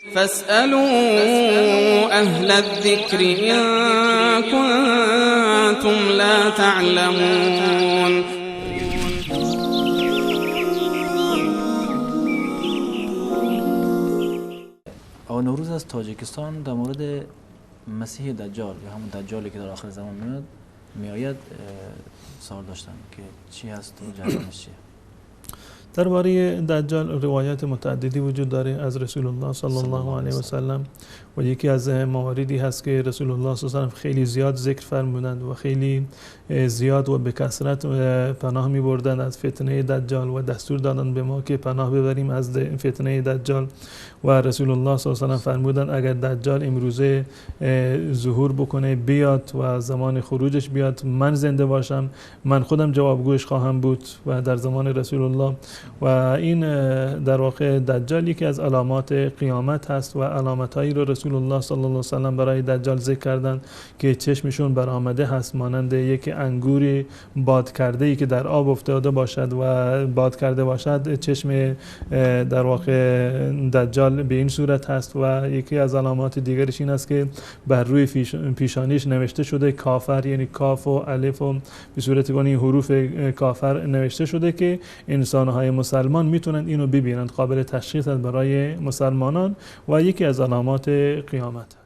فاسألوا أهل الذكر إن كنتم لا تعلمون. آقا نوروز از تاجیکستان در مورد مسیح دجال یا همون دجالی که در آخر زمان میآید سوال داشتن که چی هست و جریانش چیه؟ درباره دجال روایات متعددی وجود داره از رسول الله صلی الله علیه و سلم و یکی از مواردی هست که رسول الله صلی الله علیه و سلم خیلی زیاد ذکر فرمودند و خیلی زیاد و به کثرت پناه می بردند از فتنه دجال و دستور دادند به ما که پناه ببریم از فتنه دجال و رسول الله صلی الله علیه و سلم فرمودند اگر دجال امروزه ظهور بکنه بیاد و زمان خروجش بیاد من زنده باشم من خودم جوابگوش خواهم بود و در زمان رسول الله و این در واقع دجال یکی از علامات قیامت هست و علامتایی رو رسول الله صلی الله علیه و سلم برای دجال ذکر کردند که چشمشون برآمده هست مانند یک انگوری باد کرده ای که در آب افتاده باشد و باد کرده باشد چشم در واقع دجال به این صورت هست و یکی از علامات دیگرش این است که بر روی پیشانیش نوشته شده کافر یعنی کاف و الف و به صورت گونه حروف کافر نوشته شده که انسان‌های مسلمان میتونن اینو ببینند قابل تشخیص است برای مسلمانان و یکی از علامات قیامت